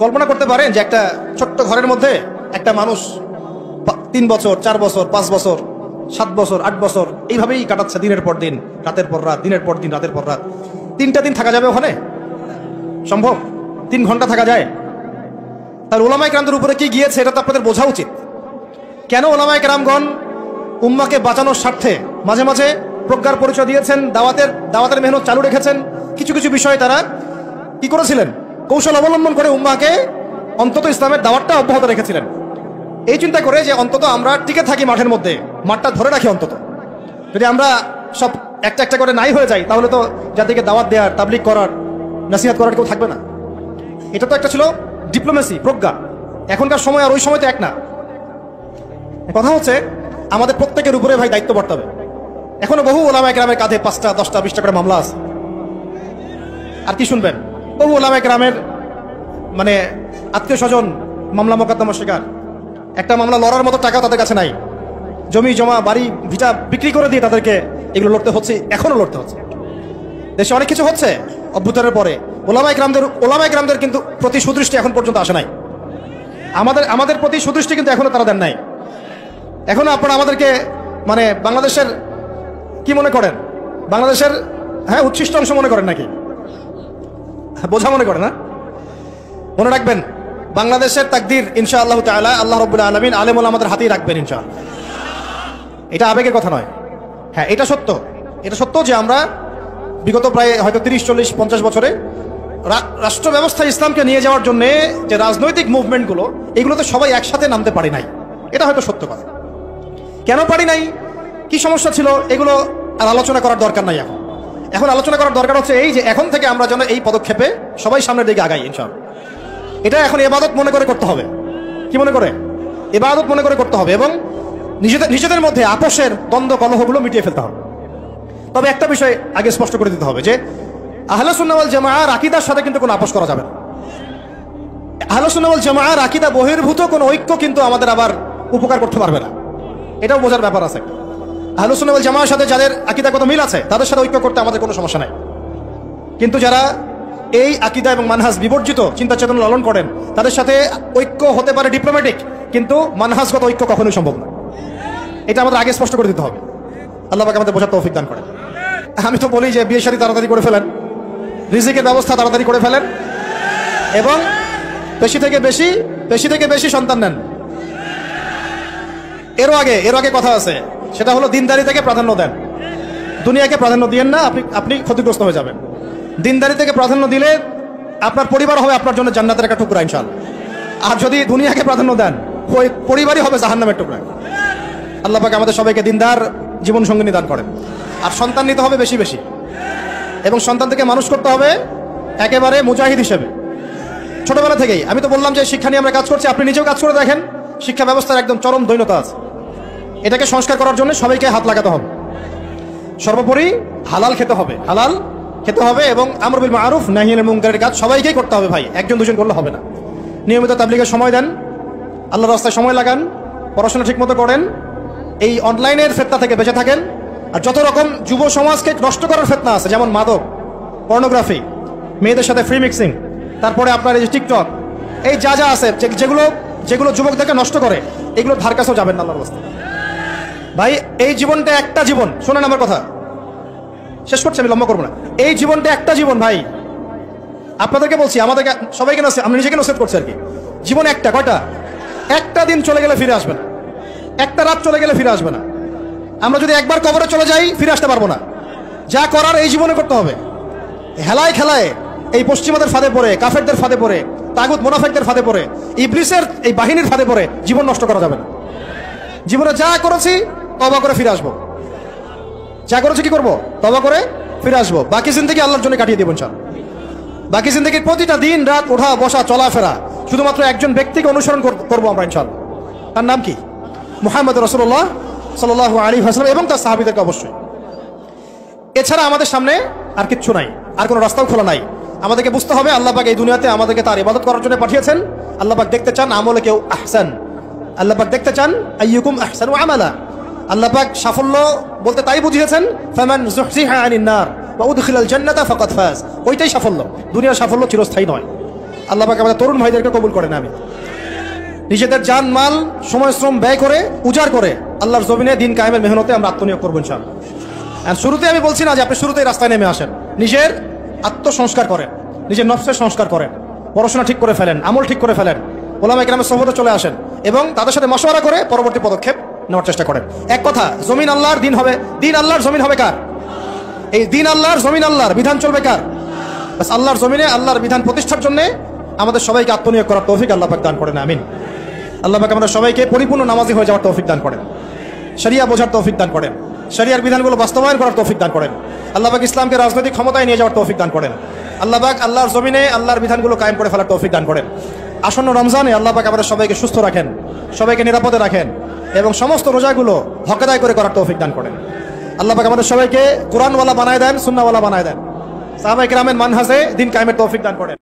কল্পনা করতে পারেন যে একটা ছোট্ট ঘরের মধ্যে একটা মানুষ 3 বছর 4 বছর 5 বছর 7 বছর 8 বছর এইভাবেই কাটাচ্ছে, দিনের পর দিন, রাতের পর রাত, দিনের পর দিন, রাতের পর রাত। 3টা দিন থাকা যাবে ওখানে? সম্ভব? 3 ঘন্টা থাকা যায়? তার ওলামায়ে কেরামদের উপরে কি গিয়েছে এটা তো আপনাদের বোঝা উচিত। কেন ওলামায়ে কেরামগণ উম্মাহকে বাঁচানোর স্বার্থে মাঝে মাঝে প্রজ্ঞার পরিচয় দিয়েছেন, দাওয়াতের মেহনত চালু রেখেছেন। কিছু কিছু বিষয় তারা কি করেছিলেন, কৌশল অবলম্বন করে উম্মাহকে অন্তত ইসলামের দাওয়াতটা অব্যাহত রেখেছিলেন। এই চিন্তা করে যে অন্তত আমরা টিকে থাকি মাঠের মধ্যে, মাঠটা ধরে রাখি। অন্তত যদি আমরা সব একটা একটা করে নাই হয়ে যাই তাহলে তো জাতিকে দাওয়াত দেওয়ার, তাবলীগ করার, নসিহত করার কেউ থাকবে না। এটা তো একটা ছিল ডিপ্লোমেসি, প্রজ্ঞা। এখনকার সময় আর ওই সময় তো এক না। কথা হচ্ছে আমাদের প্রত্যেকের উপরে ভাই দায়িত্ব বর্তাবে। এখনো বহু ওলামায়ে কেরামের কাঁধে 5টা 10টা 20টা করে মামলা আছে। আর কি শুনবেন? বহু ওলামায়ে কেরামের মানে আত্মীয় স্বজন মামলা মোকদ্দমার শিকার। একটা মামলা লড়ার মতো টাকা তাদের কাছে নাই। জমি জমা বাড়ি ভিটা বিক্রি করে দিয়ে তাদেরকে এগুলো লড়তে হচ্ছে, এখনো লড়তে হচ্ছে। দেশে অনেক কিছু হচ্ছে অভ্যুত্থানের পরে। ওলামায়ে কেরামদের কিন্তু প্রতি সুদৃষ্টি এখন পর্যন্ত আসে নাই। আমাদের প্রতি সুদৃষ্টি কিন্তু এখনো তারা দেন নাই। এখনো আপনারা আমাদেরকে মানে বাংলাদেশের কি মনে করেন? বাংলাদেশের উচ্ছিষ্ট অংশ মনে করেন নাকি? বোঝা মনে করেন না? মনে রাখবেন, বাংলাদেশের তাকদীর ইনশাআল্লাহ তাআলা আল্লাহ রাব্বুল আলামিন আলেম ওলামাদের হাতেই রাখবেন ইনশাআল্লাহ। এটা আবেগের কথা নয়। হ্যাঁ, এটা সত্য। এটা সত্য যে আমরা বিগত প্রায় হয়তো 30, 40, 50 বছরে রাষ্ট্র ব্যবস্থা ইসলামকে নিয়ে যাওয়ার জন্য যে রাজনৈতিক মুভমেন্টগুলো, এগুলোতে সবাই একসাথে নামতে পারি নাই। এটা হয়তো সত্য কথা। কেন পারি নাই, কি সমস্যা ছিল, এগুলো আর আলোচনা করার দরকার নাই। এখন আলোচনা করার দরকার হচ্ছে এই যে এখন থেকে আমরা যেন এই পদক্ষেপে সবাই সামনের দিকে আগাই ইনশাআল্লাহ। এটা এখন ইবাদত মনে করে করতে হবে। কি মনে করে? ইবাদত মনে করে করতে হবে এবং নিজেদের মধ্যে আপোষের দ্বন্দ্ব কলহগুলো মিটিয়ে ফেলতে হবে। তবে একটা বিষয় আগে স্পষ্ট করে দিতে হবে যে আহলে সুন্নাহ ওয়াল জামাআর আকীদার সাথে কিন্তু কোনো আপোষ করা যাবে না। আহলে সুন্নাহ ওয়াল জামাআর আকীদা বহির্ভূত কোনো ঐক্য কিন্তু আমাদের আবার উপকার করতে পারবে না। এটাও বোঝার ব্যাপার আছে। আহলে সুন্নাহ ওয়াল জামাআর সাথে যাদের আকীদাগত মিল আছে তাদের সাথে ঐক্য করতে আমাদের কোনো সমস্যা নাই। কিন্তু যারা এই আকীদা এবং মানহাজ বিবর্জিত চিন্তা চেতনা লালন করেন তাদের সাথে ঐক্য হতে পারে ডিপ্লোম্যাটিক, কিন্তু মানহাজগত ঐক্য কখনোই সম্ভব না। এটা আমাদের আগে স্পষ্ট করে দিতে হবে। আল্লাহ পাক আমাদের বোঝার তৌফিক দান করেন। আমি তো বলি যে বিয়ে শাদী তাড়াতাড়ি করে ফেলেন, রিজিকের ব্যবস্থা তাড়াতাড়ি করে ফেলেন এবং বেশি থেকে বেশি সন্তান নেন। এর আগে কথা আছে, সেটা হলো দিনদারি থেকে প্রাধান্য দেন, দুনিয়াকে প্রাধান্য দিয়েন না, আপনি ক্ষতিগ্রস্ত হয়ে যাবেন। দিনদারি থেকে প্রাধান্য দিলে আপনার পরিবার হবে আপনার জন্য জান্নাতের একটা টুকরা ইনশাআল্লাহ। আর যদি দুনিয়াকে প্রাধান্য দেন ওই পরিবারই হবে জাহান্নামের টুকরা। আল্লাহ পাক আমাদের সবাইকে দিনদার জীবন সঙ্গিনী দান করেন। আর সন্তান নিতে হবে বেশি বেশি এবং সন্তান থেকে মানুষ করতে হবে একেবারে মুজাহিদ হিসেবে ছোটবেলা থেকেই। আমি তো বললাম যে শিক্ষা নিয়ে আমরা কাজ করছি, আপনি নিজেও কাজ করে দেখেন। শিক্ষা ব্যবস্থার একদম চরম দৈন্যতা আছে। এটাকে সংস্কার করার জন্য সবাইকে হাত লাগাতে হবে। সর্বোপরি হালাল খেতে হবে এবং আমর বিল মারুফ নাহি আনিল মুনকারের কাজ সবাইকেই করতে হবে ভাই, একজন দুজন করলে হবে না। নিয়মিত তাবলীগের সময় দেন, আল্লাহর রাস্তায় সময় লাগান, পড়াশোনা ঠিকমতো করেন, এই অনলাইনের ফিতনা থেকে বেঁচে থাকেন। আর যত রকম যুব সমাজকে নষ্ট করার ফিতনা আছে, যেমন মাদক, পর্নোগ্রাফি, মেয়েদের সাথে ফ্রি মিক্সিং, তারপরে আপনার এই যে টিকটক, এই যা আছে যেগুলো যুবকদেরকে নষ্ট করে, এগুলো ধার কাছেও যাবেন না আল্লাহর রাস্তায়। ভাই এই জীবনটা একটা জীবন, শোনেন আমার কথা, শেষ করছি, আমি লম্বা করবো না। এই জীবনটা একটা জীবন ভাই, আপনাদেরকে বলছি, আমাদেরকে সবাইকে আমরা নিজেকে নসিহত করছি আর কি। জীবন একটা, কয়টা? একটা দিন চলে গেলে ফিরে আসবে না, একটা রাত চলে গেলে ফিরে আসবে না। আমরা যদি একবার কবরে চলে যাই ফিরে আসতে পারবো না। যা করার এই জীবনে করতে হবে। হেলায় খেলায় এই পশ্চিমাদের ফাঁদে পড়ে, কাফেরদের ফাঁদে পড়ে, তাগুত মুনাফিকদের ফাঁদে পড়ে, ইবলিসের এই বাহিনীর ফাঁদে পড়ে জীবন নষ্ট করা যাবে না। জীবনে যা করেছি তওবা করে ফিরে আসবো, যা করেছি কি করবো? তওবা করে ফিরে আসবো। বাকি জিন্দেগি আল্লাহর জন্য কাটিয়ে দেব ইনশাআল্লাহ। বাকি জিন্দেগির প্রতিটা দিন রাত, ওঠা বসা চলাফেরা শুধুমাত্র একজন ব্যক্তিকে অনুসরণ করবো আমরা ইনশাআল্লাহ। তার নাম কি? মুহাম্মদ রাসূলুল্লাহ সাল্লাল্লাহু আলাইহি ওয়াসাল্লাম এবং তার সাহাবীদেরকে অবশ্যই। এছাড়া আমাদের সামনে আর কিচ্ছু নাই, আর কোনো রাস্তাও খোলা নাই। আমাদেরকে বুঝতে হবে আল্লাহ পাক এই দুনিয়াতে আমাদেরকে তার ইবাদত করার জন্য পাঠিয়েছেন। আল্লাহ পাক দেখতে চান আমলে কেউ আহসান, আল্লাহ পাক দেখতে চান আইয়ুকুম আহসানু আমালা। আল্লাহ পাক সাফল্য বলতে তাই বুঝিয়েছেন ফামান যুহজিহা আনিন নার ওয়া উদখিলাল জান্নাতা ফাকাদ ফাজ। ওইটাই সাফল্য, দুনিয়ার সাফল্য চিরস্থায়ী নয়। আল্লাহ পাক আমাদের তরুণ ভাইদেরকে কবুল করেন। আমি নিজেদের জান মাল সময় শ্রম ব্যয় করে উজাড় করে আল্লাহর জমিনে দিন কায়েমের মেহনতে আমরা আত্মনিয়োগ করবো ইনশাআল্লাহ। আর শুরুতে আমি বলছি না যে আপনি শুরুতেই রাস্তায় নেমে আসেন, নিজের আত্মসংস্কার করেন, নিজের নফসের সংস্কার করেন, পড়াশোনা ঠিক করে ফেলেন, আমল ঠিক করে ফেলেন, ওলামা ইকরামের সোহবতে চলে আসেন এবং তাদের সাথে মশওয়ারা করে পরবর্তী পদক্ষেপ নেওয়ার চেষ্টা করেন। এক কথা, জমিন আল্লাহর, দিন হবে, দিন আল্লাহর, জমিন হবে কার? এই দিন আল্লাহর, জমিন আল্লাহর, বিধান চলবে কার? বাস আল্লাহর জমিনে আল্লাহর বিধান প্রতিষ্ঠার জন্য আমাদের সবাইকে আত্মনিয়োগ করার তৌফিক আল্লাহ পাক দান করেন। আমিন। আল্লাহ পাক আমাদের সবাইকে পরিপূর্ণ নামাজি হয়ে যাওয়ার তৌফিক দান করেন, শরিয়া বোঝার তৌফিক দান করেন, শরিয়ার বিধানগুলো বাস্তবায়ন করার তৌফিক দান করেন। আল্লাহ পাক ইসলামকে রাজনৈতিক ক্ষমতায় নিয়ে যাওয়ার তৌফিক দান করেন। আল্লাহ পাক আল্লাহর জমিনে আল্লাহর বিধানগুলো কায়েম করে ফেলার তৌফিক দান করেন। আসন্ন রমজানে আল্লাহ পাক আমাদের সবাইকে সুস্থ রাখেন, সবাইকে নিরাপদে রাখেন এবং সমস্ত রোজাগুলো হক আদায় করে করার তৌফিক দান করেন। আল্লাহ পাক আমাদের সবাইকে কোরআনওয়ালা বানায় দেন, সুন্নাহওয়ালা বানায় দেন, সাহাবায়ে কেরামের মানহাজে দিন কায়েমের তৌফিক দান করেন।